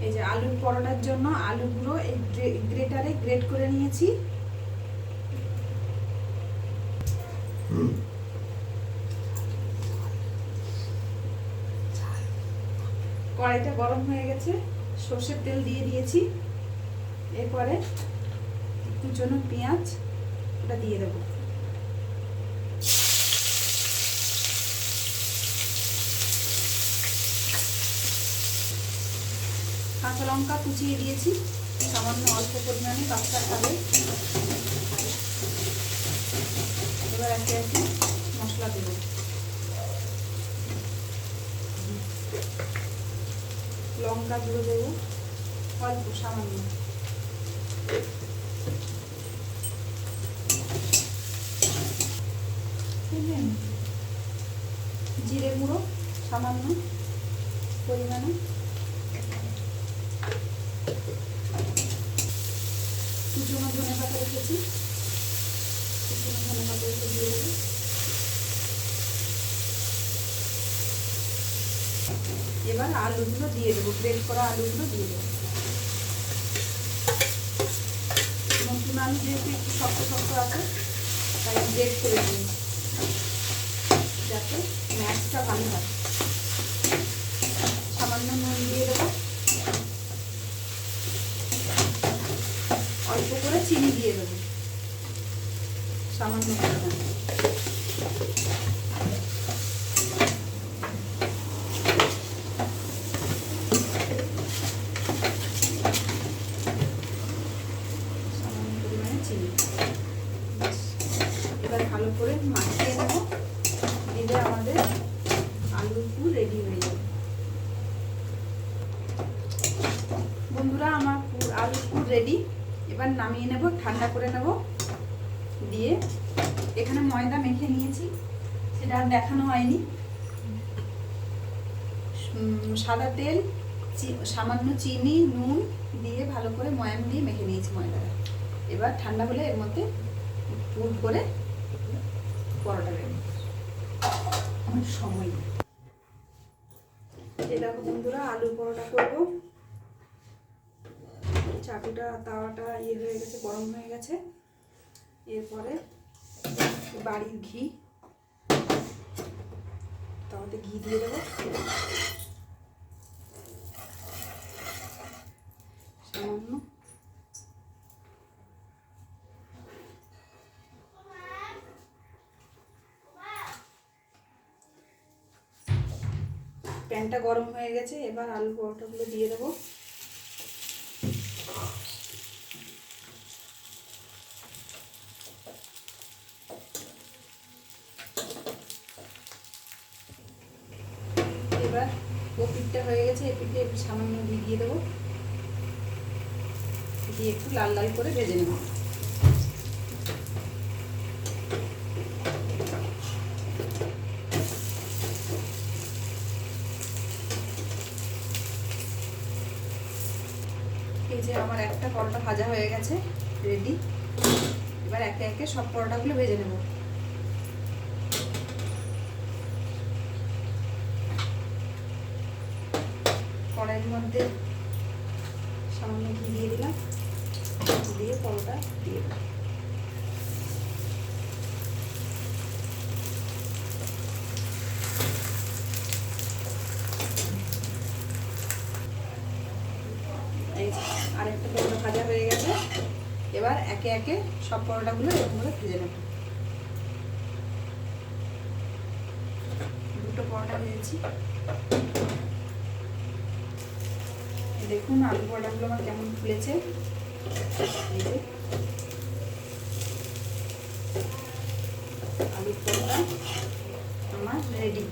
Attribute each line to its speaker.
Speaker 1: এই যে আলুর পরোটার জন্য আলুগুলো এই গ্রেটারে গ্রেট করে নিয়েছি। কড়াইটা গরম হয়ে গেছে, সর্ষের তেল দিয়ে দিয়েছি। এরপরে কুচনো পেঁয়াজ ওটা দিয়ে দেবো। কাঁচা লঙ্কা কুচিয়ে দিয়েছি, সামান্য অল্প পরিমাণে, বাচ্চা খাবে। এবার একে একে মশলা দেবো। লঙ্কা গুঁড়ো দেবো অল্প সামান্য, জিরে গুঁড়ো সামান্য পরিমাণে, কুচনো ধনে পাতা রেখেছি, কুচনো ধনে পাতা দিয়ে দেবো। এবার আলুগুলো দিয়ে দেবো, গ্রেট করা আলুগুলো দিয়ে দেবো। নতুন আলু যেহেতু একটু শক্ত শক্ত আছে, তাই গ্রেট করে দিই যাতে ম্যাচটা ভালো হয়। সামান্য নুন দিয়ে দেবো, অল্প করে চিনি দিয়ে দেবো সামান্য পরিমাণে। এবার ভালো করে মাখিয়ে নেব, দিলে আমাদের আলুর পুর রেডি হয়ে যাবে। বন্ধুরা, আমার আলুর পুর রেডি। এবার নামিয়ে নেব, ঠান্ডা করে নেব। দিয়ে এখানে ময়দা মেখে নিয়েছি, সেটা আর দেখানো হয়নি। সাদা তেল, সামান্য চিনি, নুন দিয়ে ভালো করে ময়াম দিয়ে মেখে নিয়েছি ময়দাটা। এবার ঠান্ডা হলে এর মধ্যে পুর করে পরোটা রেডি। আমার সময় এই দেখো বন্ধুরা, আলুর পরোটা করবো। চাটুটা তাওয়াটা হয়ে গেছে, গরম হয়ে গেছে। এরপরে বাড়ির ঘি, তাওয়াতে ঘি দিয়ে দেবো সামান্য। প্যানটা গরম হয়ে গেছে, এবার আলু পরোটাগুলো দিয়ে দেবো। এবার ও পিঠটা হয়ে গেছে, এই পিঠে একটু সামান্য ঘি দিয়ে দেবো, দিয়ে একটু লাল লাল করে ভেজে নেব। এই যে আমার একটা পরোটা ভাজা হয়ে গেছে, রেডি। এবার একে একে সব পরোটাগুলো ভেজে নেব। কড়াইয়ের মধ্যে সামান্য ঘি দিয়ে দিলাম, দিয়ে পরোটা দিয়ে দেবো। এই আরেকটা পরোটা ভাজা হয়ে গেছে। এবার একে একে সব পরোটাগুলো এরকম করে ভেজে নেব। দুটো পরোটা ভেজেছি, দেখুন আলু পরোটাগুলো আমার কেমন ফুলেছে। এই যে আলু পরোটা আমার রেডি।